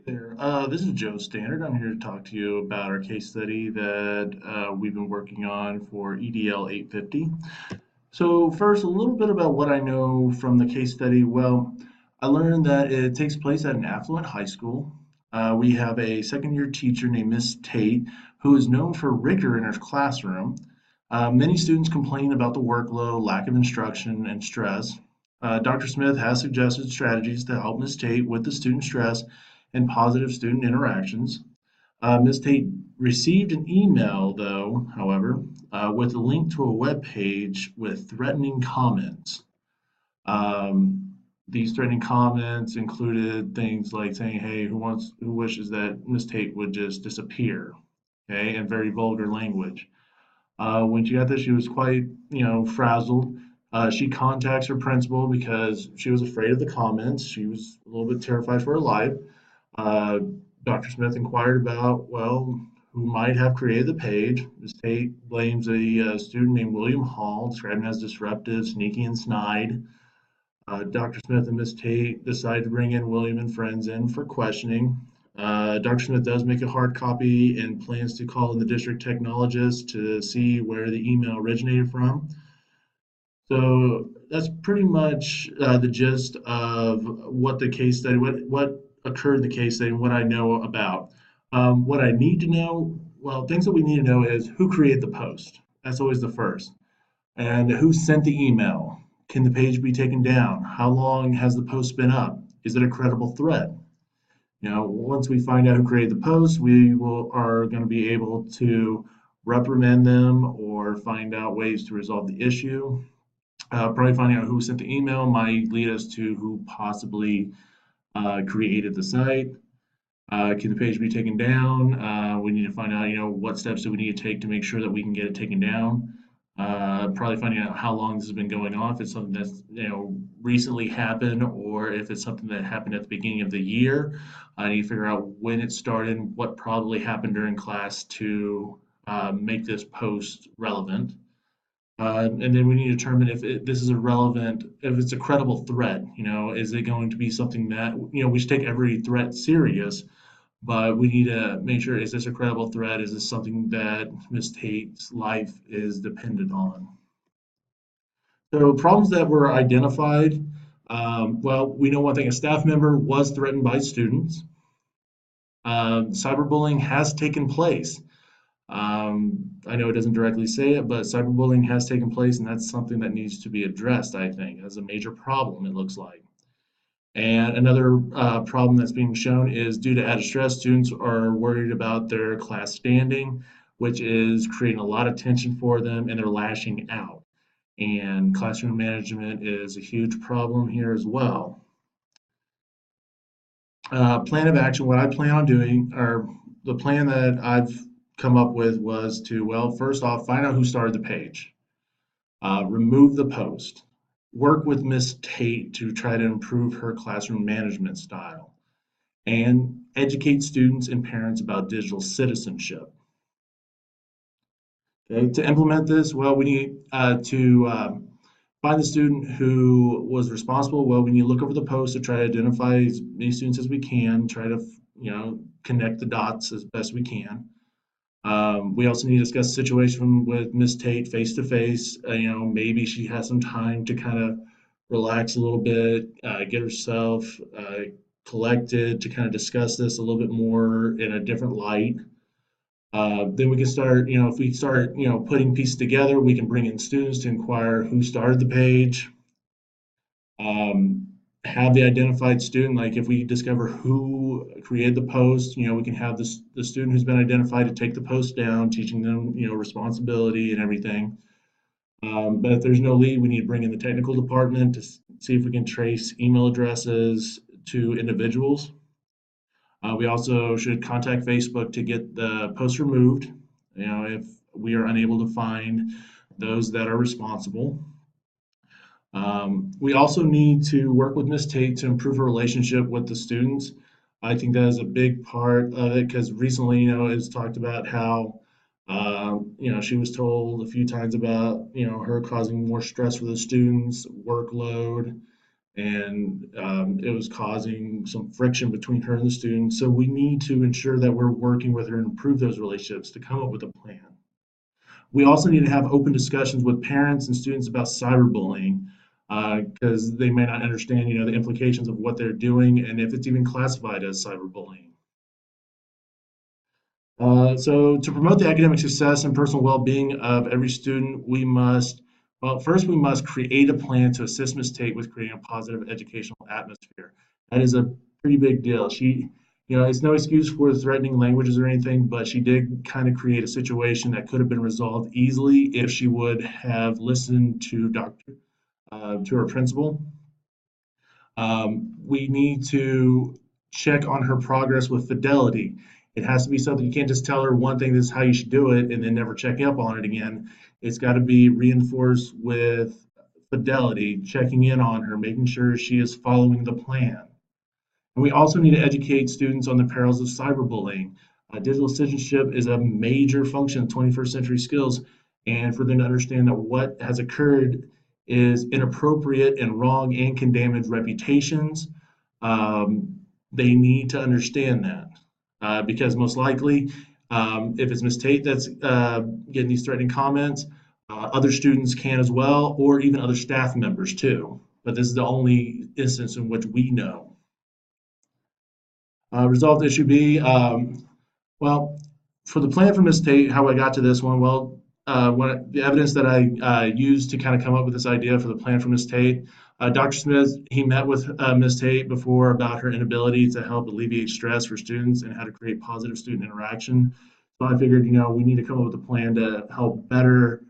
There. This is Joe Standard. I'm here to talk to you about our case study that we've been working on for EDL 850. So first, a little bit about what I know from the case study. Well, I learned that it takes place at an affluent high school. We have a second year teacher named Miss Tate who is known for rigor in her classroom. Many students complain about the workload, lack of instruction, and stress. Dr. Smith has suggested strategies to help Miss Tate with the student stress and positive student interactions. Ms. Tate received an email, though, however, with a link to a web page with threatening comments. Um, these threatening comments included things like saying, "Hey, who wishes that Ms. Tate would just disappear?" Okay, and very vulgar language. When she got this, she was quite, frazzled. She contacts her principal because she was afraid of the comments. She was a little bit terrified for her life. Uh, Dr. Smith inquired about, well, who might have created the page. Ms. Tate blames a student named William Hall, described him as disruptive, sneaky, and snide. Dr. Smith and Ms. Tate decide to bring in William and friends in for questioning. Dr. Smith does make a hard copy and plans to call in the district technologist to see where the email originated from. So that's pretty much the gist of what the case study, what occurred in the case study, and what I know about. What I need to know, well, things that we need to know is who created the post. That's always the first. And who sent the email? Can the page be taken down? How long has the post been up? Is it a credible threat? Once we find out who created the post, we are going to be able to reprimand them or find out ways to resolve the issue. Probably finding out who sent the email might lead us to who possibly created the site. Can the page be taken down? We need to find out, what steps do we need to take to make sure that we can get it taken down. Probably finding out how long this has been going on, if it's something that's, recently happened, or if it's something that happened at the beginning of the year. I need to figure out when it started, what probably happened during class to make this post relevant. And then we need to determine if this is a relevant, if it's a credible threat. Is it going to be something that, we should take every threat serious, but we need to make sure, is this a credible threat? Is this something that Ms. Tate's life is dependent on? So problems that were identified, well, we know one thing, a staff member was threatened by students. Cyberbullying has taken place. I know it doesn't directly say it, but cyberbullying has taken place, and that's something that needs to be addressed, I think, as a major problem, it looks like. And another problem that's being shown is due to added stress, students are worried about their class standing, which is creating a lot of tension for them, and they're lashing out. And classroom management is a huge problem here as well. Plan of action, what I plan on doing, or the plan that I've come up with was to, well, first off, find out who started the page, remove the post, work with Miss Tate to try to improve her classroom management style, and educate students and parents about digital citizenship. Okay, to implement this, well, we need to find the student who was responsible. Well, we need to look over the post to try to identify as many students as we can, try to, connect the dots as best we can. We also need to discuss the situation with Miss Tate face to face. Maybe she has some time to kind of relax a little bit, get herself collected to kind of discuss this a little bit more in a different light. Then we can start, if we start, putting pieces together, we can bring in students to inquire who started the page, um, have the identified student, like if we discover who created the post, we can have the student who's been identified to take the post down, teaching them, responsibility and everything. But if there's no lead, we need to bring in the technical department to see if we can trace email addresses to individuals. We also should contact Facebook to get the post removed, if we are unable to find those that are responsible. We also need to work with Miss Tate to improve her relationship with the students. I think that is a big part of it because recently, it's talked about how, she was told a few times about, her causing more stress for the students, workload, and it was causing some friction between her and the students. So we need to ensure that we're working with her and improve those relationships to come up with a plan. We also need to have open discussions with parents and students about cyberbullying because they may not understand, the implications of what they're doing and if it's even classified as cyberbullying. So to promote the academic success and personal well-being of every student, first we must create a plan to assist Ms. Tate with creating a positive educational atmosphere. That is a pretty big deal. It's no excuse for threatening languages or anything, but she did kind of create a situation that could have been resolved easily if she would have listened to her principal. We need to check on her progress with fidelity. It has to be something you can't just tell her one thing, this is how you should do it, and then never check up on it again. It's got to be reinforced with fidelity, checking in on her, making sure she is following the plan. And we also need to educate students on the perils of cyberbullying. Digital citizenship is a major function of 21st century skills, and for them to understand that what has occurred is inappropriate and wrong and can damage reputations. They need to understand that because most likely, if it's Ms. Tate that's getting these threatening comments, other students can as well, or even other staff members too. But this is the only instance in which we know. Resolved issue B. Well, for the plan for Ms. Tate, how I got to this one, the evidence that I used to kind of come up with this idea for the plan for Ms. Tate, Dr. Smith, he met with Ms. Tate before about her inability to help alleviate stress for students and how to create positive student interaction. So I figured, we need to come up with a plan to help better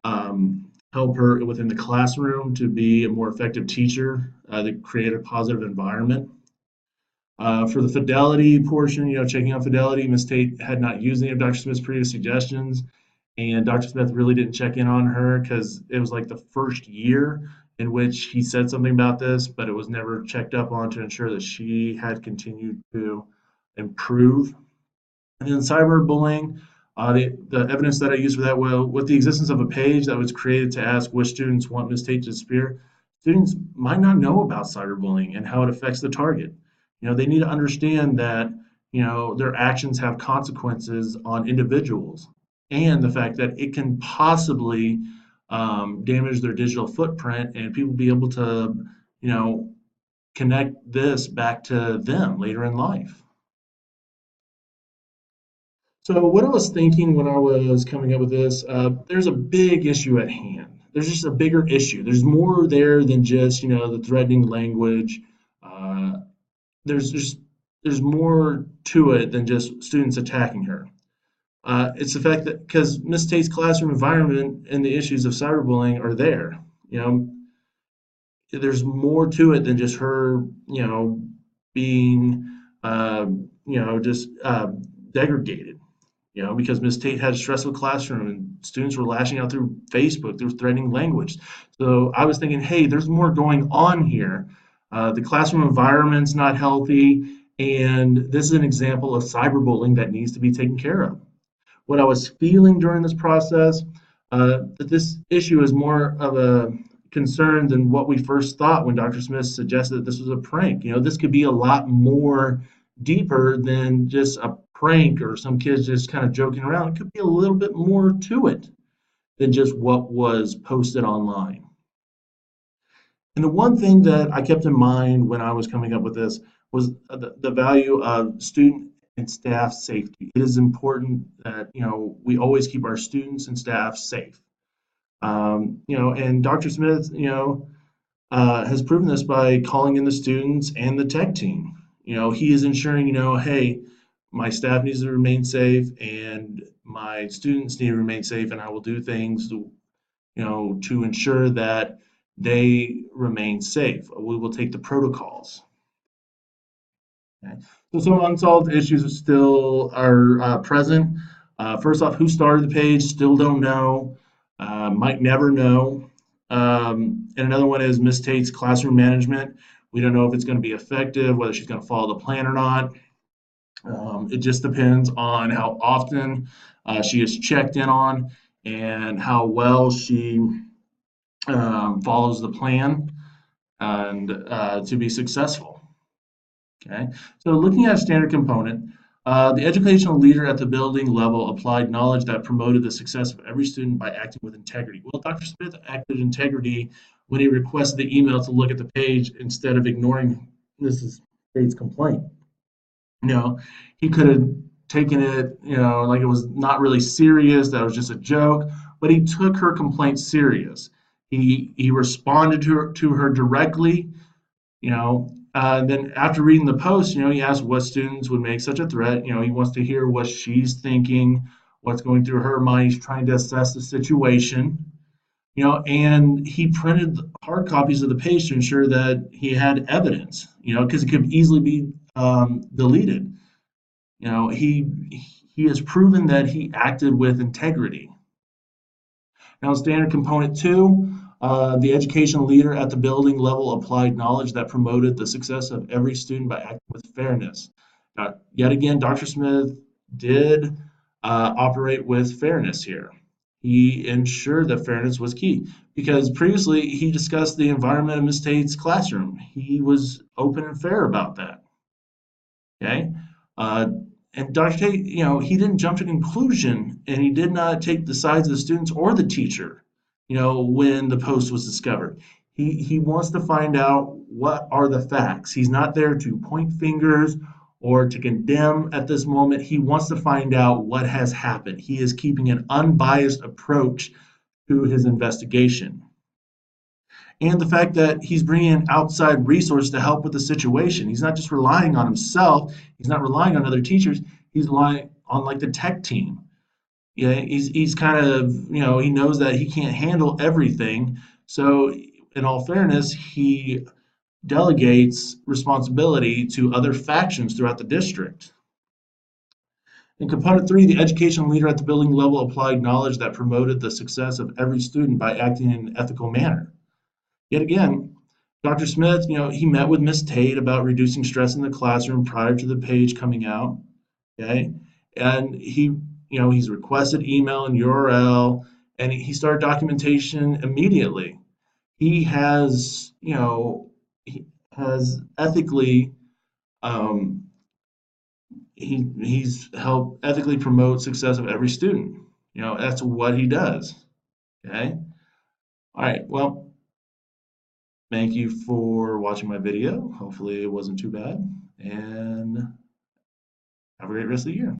help her within the classroom to be a more effective teacher, to create a positive environment. For the fidelity portion, checking on fidelity, Ms. Tate had not used any of Dr. Smith's previous suggestions, and Dr. Smith really didn't check in on her because it was like the first year in which he said something about this, but it was never checked up on to ensure that she had continued to improve. And then cyberbullying, the evidence that I used for that, well, with the existence of a page that was created to ask which students want Ms. Tate to disappear, students might not know about cyberbullying and how it affects the target. They need to understand that, their actions have consequences on individuals and the fact that it can possibly damage their digital footprint and people be able to, connect this back to them later in life. So what I was thinking when I was coming up with this, there's a big issue at hand. There's just a bigger issue. There's more there than just, the threatening language. Uh, there's more to it than just students attacking her. It's the fact that because Miss Tate's classroom environment and the issues of cyberbullying are there. You know, there's more to it than just her, being, just degraded. Because Miss Tate had a stressful classroom and students were lashing out through Facebook, through threatening language. So I was thinking, hey, there's more going on here. The classroom environment's not healthy, and this is an example of cyberbullying that needs to be taken care of. What I was feeling during this process, that this issue is more of a concern than what we first thought when Dr. Smith suggested that this was a prank. This could be a lot more deeper than just a prank or some kids just kind of joking around. It could be a little bit more to it than just what was posted online. And the one thing that I kept in mind when I was coming up with this was the value of student and staff safety. It is important that we always keep our students and staff safe. And Dr. Smith, has proven this by calling in the students and the tech team. He is ensuring, hey, my staff needs to remain safe and my students need to remain safe, and I will do things to ensure that they remain safe. We will take the protocols. Okay. So some unsolved issues still are present. First off, who started the page? Still don't know. Might never know. And another one is Miss Tate's classroom management. We don't know if it's going to be effective, whether she's going to follow the plan or not. It just depends on how often she is checked in on and how well she follows the plan. and to be successful. Okay, so looking at a standard component, the educational leader at the building level applied knowledge that promoted the success of every student by acting with integrity. Well, Dr. Smith acted with integrity when he requested the email to look at the page instead of ignoring Mrs. State's complaint. You know, he could have taken it, like it was not really serious, that was just a joke, but he took her complaint serious. He responded to her directly, then after reading the post, he asked what students would make such a threat. He wants to hear what she's thinking, what's going through her mind. He's trying to assess the situation, and he printed hard copies of the page to ensure that he had evidence, because it could easily be deleted. He has proven that he acted with integrity. Now, standard component two, the educational leader at the building level applied knowledge that promoted the success of every student by acting with fairness. Now, yet again, Dr. Smith did operate with fairness here. He ensured that fairness was key because previously he discussed the environment of Ms. Tate's classroom. He was open and fair about that. Okay. Uh, and Dr. Tate, he didn't jump to conclusion and he did not take the sides of the students or the teacher, when the post was discovered. He wants to find out what are the facts. He's not there to point fingers or to condemn at this moment. He wants to find out what has happened. He is keeping an unbiased approach to his investigation, and the fact that he's bringing in outside resources to help with the situation. He's not just relying on himself. He's not relying on other teachers. He's relying on like the tech team. Yeah, he's kind of, he knows that he can't handle everything. So in all fairness, he delegates responsibility to other factions throughout the district. In component three, the education leader at the building level applied knowledge that promoted the success of every student by acting in an ethical manner. Yet again, Dr. Smith, he met with Miss Tate about reducing stress in the classroom prior to the page coming out. Okay. And he's requested email and URL, and he started documentation immediately. He has, he has ethically, um, he's helped ethically promote success of every student. That's what he does. Okay. All right. Well, thank you for watching my video. Hopefully it wasn't too bad, and have a great rest of the year.